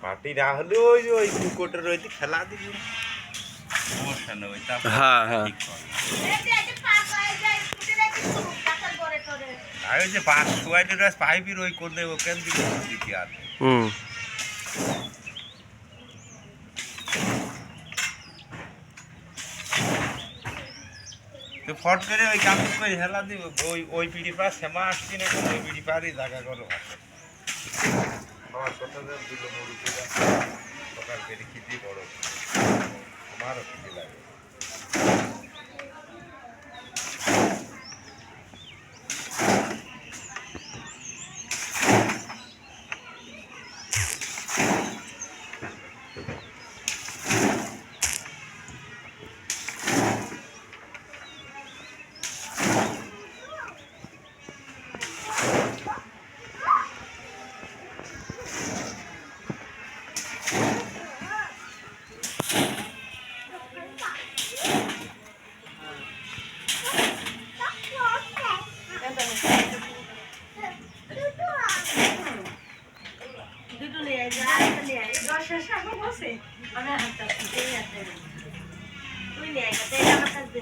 মাটি না হলে ওই ওই পুকুরটা রয়েছে খেলা দিবি সমস্যা নেই ওইটা হ্যাঁ হ্যাঁ আর ওই যে পাঁচ সোয়াইটের রস পাইপি ওই করলে ওখান দিকে দিতে আর তো ফট করে ওই কাম করে হেলা দিব ওই ওই পিড়ি পার শ্যামা আসছি না ওই পিড়ি পারই জায়গা করো আমার কথা দিল মুরুপিরা সকাল করে খেতে বড় আমারও খেতে লাগে তুই নিয়ে গেছে আমার কাছে